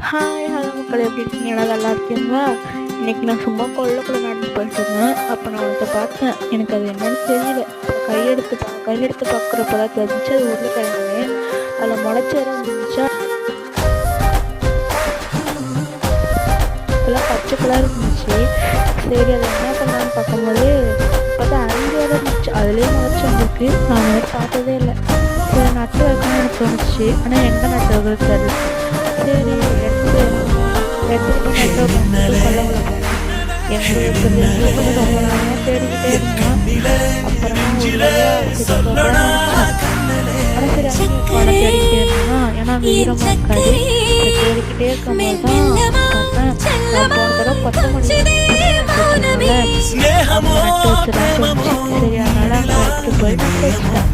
Hi hello மக்கள், எப்படி இருக்கீங்க? நல்லா இருக்கீங்களா? இன்னைக்கு நான் சும்மா கொள்ளைக்குள்ள நடந்து போயிட்டு இருந்தேன். அப்போ நான் ஒருத்த பார்த்தேன். எனக்கு அது என்னன்னு தெரியல. கையெடுத்து பார்க்குறப்பதான் தெரிஞ்சிச்சு அது உருளைக்கிழங்கு. அதில் முளைச்சேரம் இருந்துச்சா, எல்லாம் பச்சை கலர் இருந்துச்சு. சரி, அதை என்ன பண்ணலான்னு பார்க்கும்போது பார்த்தா 5 வரை இருந்துச்சு. அதுலேயே முளைச்சி வந்துருக்கு. நான் அந்த மாதிரி பார்த்ததே இல்லை. சரி, நட்டு வைக்கணும்னு எனக்கு தோணுச்சு. ஆனால் எங்கே நட்டு வைக்கிறது தெரியல. சரி, எடுத்துக்கிட்டு நட்டு வைக்கணும் கொள்ளக்குள்ள போனேன். எங்களுக்கு ரொம்ப நாளாக தேடிக்கிட்டே இருந்தோம். அப்புறமா ஆனால் சரி அங்கே படம் தேடிக்கிட்டே இருந்தான். ஏன்னா அங்கே ஈரமாக இருக்காது. தேடிக்கிட்டே இருக்கும்போது தான் பார்த்தேன். நான் போன தடவை கொத்தமல்லி நட்டு வச்சுருந்தேன். நட்டு வச்சுருந்தேன். சரி, அதனால் அங்கே எடுத்துகிட்டு போய் நட்டு வச்சுட்டேன்.